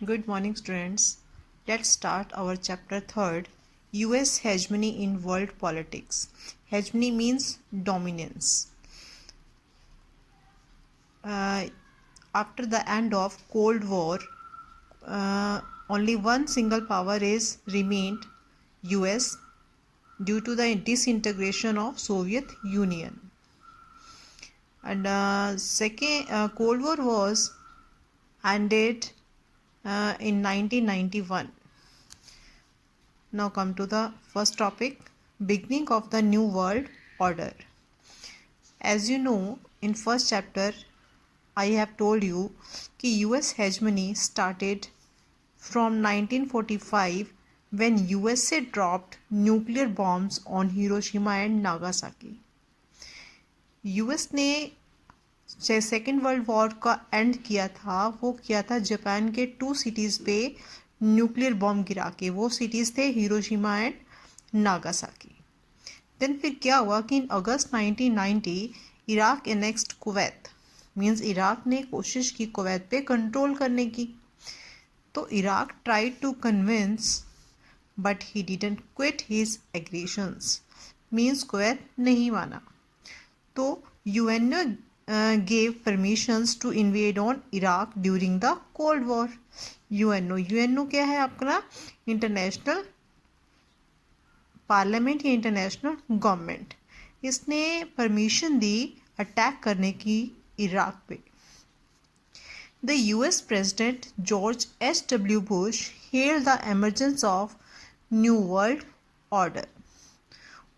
Good morning, students. Let's start our chapter 3rd, US hegemony in world politics. Hegemony means dominance. After the end of Cold War, only one single power is remained, US, due to the disintegration of Soviet Union. And Cold War was ended in 1991. Now come to the first topic, beginning of the new world order. As you know, in first chapter I have told you कि US hegemony started from 1945 when USA dropped nuclear bombs on Hiroshima and Nagasaki. US ने second world war का and किया था, वो किया था Japan के 2 cities पे न्यूक्लियर बॉम्ब गिरा के. वो सिटीज़ थे हिरोशिमा एंड नागासाकी. देन फिर क्या हुआ कि in August 1990 Iraq annexed Kuwait. Means Iraq ने कोशिश की कुवैत पे कंट्रोल करने की. तो Iraq tried to convince but he didn't quit his aggressions. Means Kuwait नहीं माना. तो UNO gave permissions to invade on Iraq during the Cold War. UNO क्या है आपका? इंटरनेशनल पार्लियामेंट या इंटरनेशनल गवर्नमेंट. इसने परमिशन दी अटैक करने की इराक पे. The US president George H.W. Bush hailed the emergence of new world order.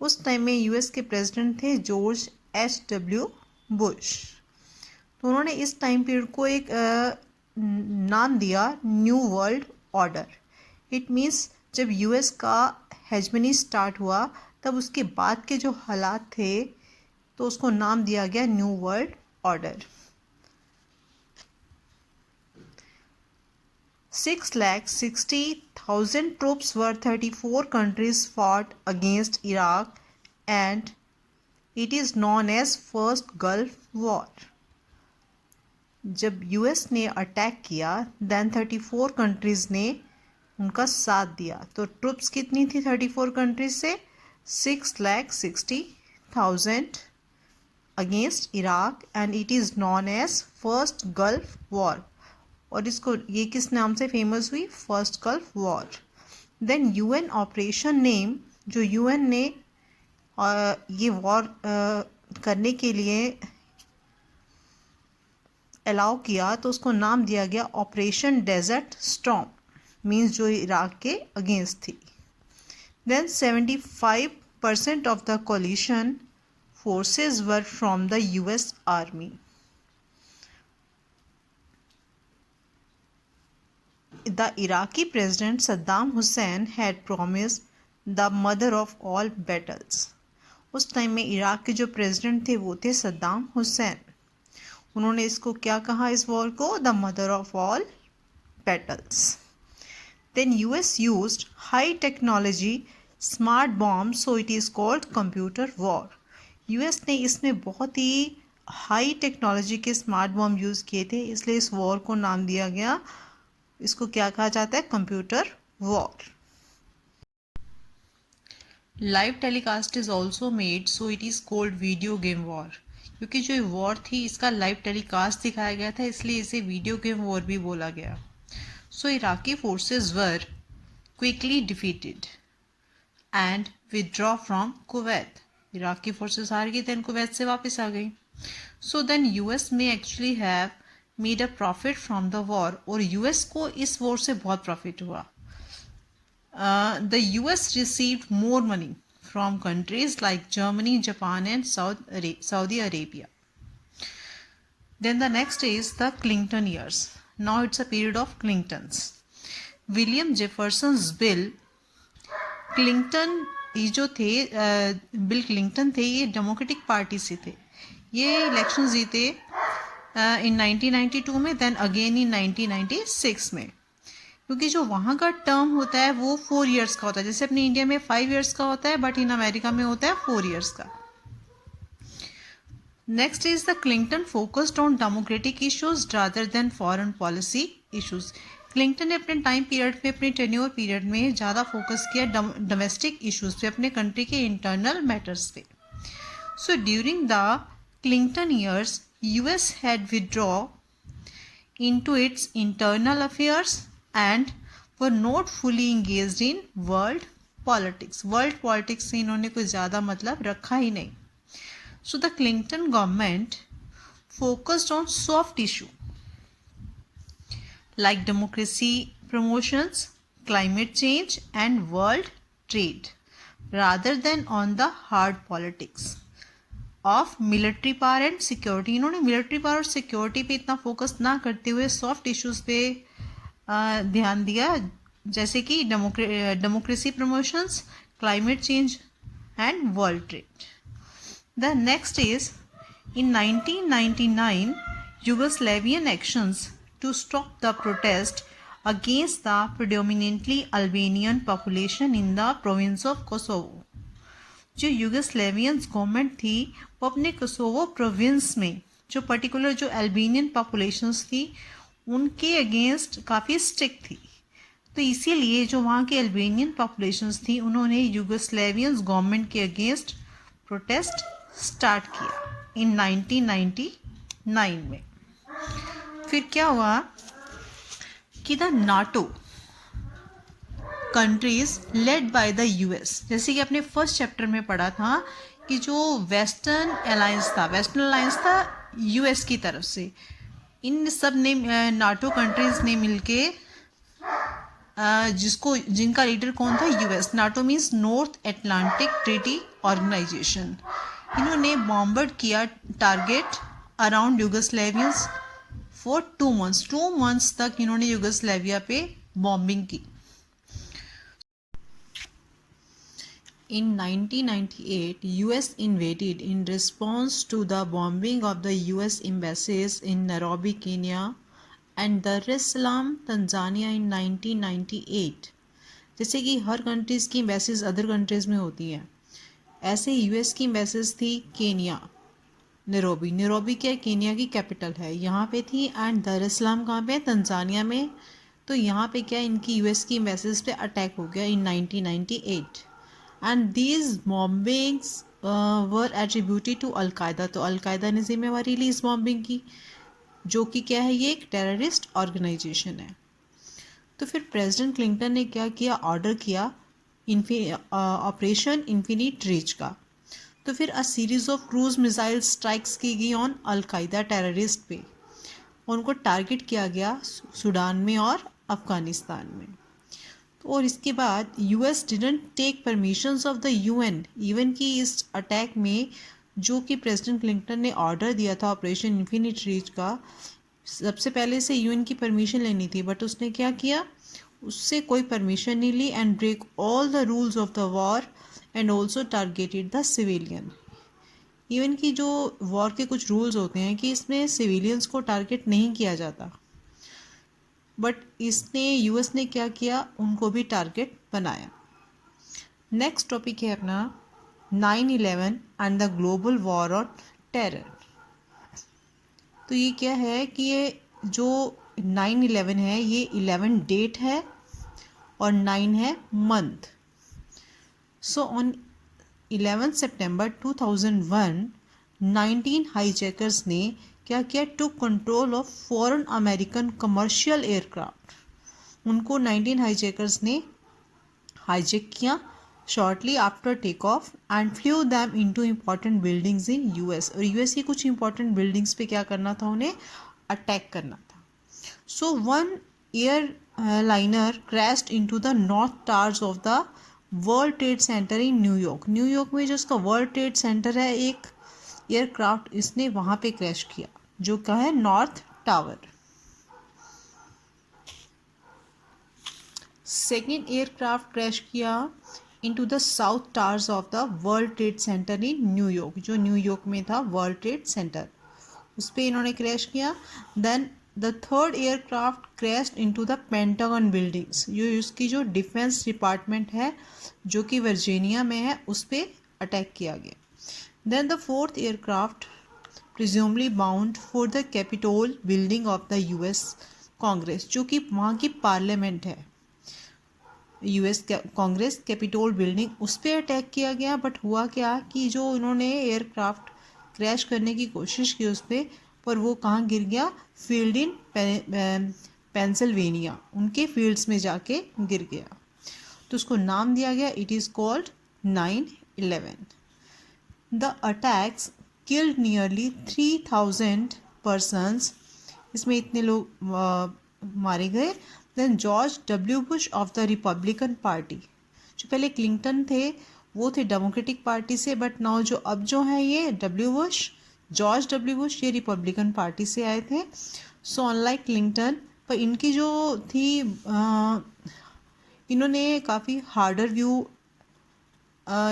उस time में US के प्रेसिडेंट थे जॉर्ज H.W. बुश. तो उन्होंने इस टाइम पीरियड को एक नाम दिया new world order. It means जब यूएस का हेजमनी स्टार्ट हुआ तब उसके बाद के जो हालात थे तो उसको नाम दिया गया new world order. 6,60,000 troops were 34 countries fought against Iraq and it is known as First Gulf War. जब यूएस ने अटैक किया देन 34 कंट्रीज़ ने उनका साथ दिया. तो ट्रुप्स कितनी थी 34 कंट्रीज से? 6,60,000 against Iraq and it is known as first Gulf war. और इसको ये किस नाम से फेमस हुई? First Gulf war. Then UN operation name, जो यूएन ने ये वॉर करने के लिए अलाउ किया तो उसको नाम दिया गया ऑपरेशन डेजर्ट स्टॉर्म. मींस जो इराक के अगेंस्ट थी. Then 75% of the coalition forces were from the US army. The Iraqi president Saddam Hussein had promised the mother of all battles. उस टाइम में इराक के जो प्रेसिडेंट थे वो थे सद्दाम हुसैन. उन्होंने इसको क्या कहा, इस वॉर को? The mother of all battles. Then US used high technology smart bomb so it is called computer war. US ने इसमें बहुत ही हाई टेक्नोलॉजी के स्मार्ट बॉम्ब यूज़ किए थे, इसलिए इस वॉर को नाम दिया गया. इसको क्या कहा जाता है? Computer war. Live telecast is also made so it is called video game war. क्योंकि जो वॉर थी इसका लाइव टेलीकास्ट दिखाया गया था इसलिए इसे वीडियो गेम वॉर भी बोला गया. So Iraqi forces were quickly defeated and withdraw from Kuwait. Iraqi forces हार गई, देन कुवैत से वापस आ गई. सो देन यूएस में actually have made a profit from the war. और यूएस को इस वॉर से बहुत प्रॉफिट हुआ. The US received more money from countries like Germany, Japan and Saudi Arabia. Then the next is the Clinton years. Now it's a period of Clintons. William Jefferson's bill. Clinton ये जो थे bill Clinton थे ये democratic party से थे. ये election जीते इन 1992 में, देन अगेन इन 1996 में. क्योंकि जो वहाँ का टर्म होता है वो 4 इयर्स का होता है. जैसे अपने इंडिया में 5 इयर्स का होता है बट इन अमेरिका में होता है 4 इयर्स का. Next is the Clinton focused on democratic issues rather than foreign policy issues. Clinton ने अपने टाइम पीरियड में, अपने टेन्योर पीरियड में ज़्यादा फोकस किया डोमेस्टिक इश्यूज पे, अपने कंट्री के इंटरनल मैटर्स पे। So during the Clinton years US had withdraw into its internal affairs and were not fully engaged in world politics. World politics से इन्होंने कोई ज़्यादा मतलब रखा ही नहीं. So the Clinton government focused on soft issue like democracy promotions, climate change and world trade rather than on the hard politics of military power and security. इन्होंने military power और security पे इतना फोकस ना करते हुए soft issues पे ध्यान दिया, जैसे कि democracy promotions, climate change and world trade. The next is in 1999 Yugoslavian actions to stop the protest against the predominantly Albanian population in the province of Kosovo. जो यूगोस्लेवियन गवर्नमेंट थी वो अपने कोसोवो प्रोविंस में जो पर्टिकुलर जो Albanian populations थी उनके against काफ़ी स्ट्रिक्ट थी. तो इसीलिए जो वहाँ के अल्बेनियन पॉपुलेशंस थी उन्होंने यूगोस्लेवियन गवर्नमेंट के अगेंस्ट प्रोटेस्ट स्टार्ट किया इन 1999 में. फिर क्या हुआ कि the NATO countries led by the US, जैसे कि अपने फर्स्ट चैप्टर में पढ़ा था कि जो वेस्टर्न अलायंस था US की तरफ से, इन सब ने नाटो कंट्रीज ने मिलके जिनका लीडर कौन था US. NATO means North Atlantic Treaty Organization. इन्होंने बॉम्बर्ड किया target around Yugoslavians for 2 months तक इन्होंने यूगोस्लेविया पे बॉम्बिंग की. In 1998, US invaded in response to the bombing of the US embassies in Nairobi, Kenya and Dar es Salaam, Tanzania in 1998. जैसे कि हर countries की embassies other countries में होती हैं, ऐसे US की एम्बेसीज थी केनिया, नैरोबी क्या केनिया की कैपिटल है, यहाँ पे थी. एंड दर एस सलाम कहाँ पे, तंजानिया में. तो यहाँ पे क्या इनकी US की एम्बेसीज पे अटैक हो गया in 1998. And these bombings were attributed to al Qaeda. तो अलकायदा ने जिम्मेवारी ली इस बॉम्बिंग की, जो कि क्या है, ये एक टेररिस्ट ऑर्गेनाइजेशन है. तो फिर प्रेसिडेंट क्लिंटन ने क्या किया, ऑर्डर किया ऑपरेशन इन्फिनिट रीच का. तो फिर a series of cruise missile strikes की गई ऑन अलकायदा टेररिस्ट पे. उनको टारगेट किया गया सूडान में और अफगानिस्तान में. और इसके बाद US didn't take permissions of the UN, even कि इस अटैक में जो कि प्रेसिडेंट क्लिंटन ने ऑर्डर दिया था ऑपरेशन इन्फिनिट रीच का, सबसे पहले से UN की परमिशन लेनी थी, बट उसने क्या किया, उससे कोई परमिशन नहीं ली and break all the rules of the war and also targeted the civilian. Even कि जो वॉर के कुछ रूल्स होते हैं कि इसमें सिविलियंस को टारगेट नहीं किया जाता, बट इसने US ने क्या किया, उनको भी टारगेट बनाया. नेक्स्ट टॉपिक है अपना 9/11 and the global war on terror. तो ये क्या है कि ये जो 9/11 है ये 11 डेट है और 9 है मंथ. सो ऑन 11 सितंबर 2001 19 हाईजैकर्स ने क्या किया, to control of foreign American commercial aircraft. उनको 19 हाईजैकर्स ने हाईजैक किया shortly after take off and flew them into important buildings in US. और US की कुछ इंपॉर्टेंट बिल्डिंग्स पे क्या करना था, उन्हें अटैक करना था. So one airliner crashed into the north towers of the World Trade Center in New York. New York में जो उसका वर्ल्ड ट्रेड सेंटर है, एक एयरक्राफ्ट इसने वहाँ पे क्रैश किया जो क्या है, north tower. Second aircraft crash किया into the south towers of the World Trade Center in New York, जो न्यूयॉर्क में था वर्ल्ड ट्रेड सेंटर, उस पर इन्होंने क्रैश किया. Then the third aircraft crashed into the Pentagon buildings, जो उसकी जो डिफेंस डिपार्टमेंट है जो कि वर्जीनिया में है, उस पर अटैक किया गया. Then the fourth aircraft, presumably bound for the Capitol building of the US, Congress, जो कि वहाँ की पार्लियामेंट है, यूएस कांग्रेस कैपिटोल बिल्डिंग, उस पर अटैक किया गया। बट हुआ क्या कि जो उन्होंने एयरक्राफ्ट क्रैश करने की कोशिश की उस पर वो कहाँ गिर गया, फील्ड इन पेंसिल्वेनिया, उनके फील्ड्स में जाके गिर गया। तो उसको नाम दिया गया, it is called 9/11। The attacks killed nearly 3000 persons, इसमें इतने लोग मारे गए। Then George W Bush of the Republican party, जो पहले क्लिंटन थे वो थे डेमोक्रेटिक पार्टी से, बट नाउ जो है ये जॉर्ज डब्ल्यू बुश, ये रिपब्लिकन पार्टी से आए थे। सो अनलाइक क्लिंटन, पर इनकी जो थी इन्होंने काफ़ी हार्डर व्यू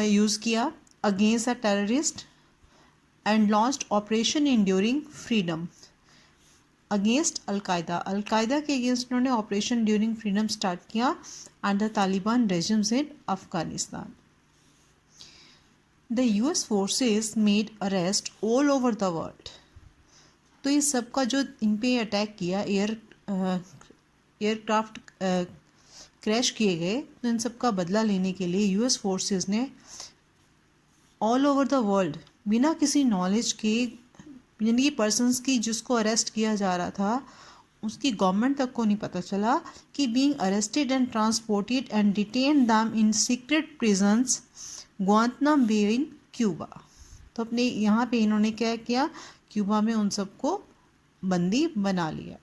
यूज़ किया against a terrorist and launched operation enduring freedom against al Qaeda के अगेंस्ट उन्होंने ऑपरेशन ड्यूरिंग फ्रीडम स्टार्ट किया under Taliban regimes in Afghanistan. The US forces made arrest all over the world. तो ये सबका जो इन पे अटैक किया, एयरक्राफ्ट क्रैश किए गए, तो इन सब का बदला लेने के लिए यूएस फोर्सेस ने ऑल ओवर द वर्ल्ड बिना किसी नॉलेज के, यानी कि पर्सनस की जिसको अरेस्ट किया जा रहा था उसकी गवर्नमेंट तक को नहीं पता चला, कि being arrested and transported and detained them in secret prisons Guantanamo Bay in Cuba. तो अपने यहाँ पे इन्होंने क्या किया, क्यूबा में उन सबको बंदी बना लिया।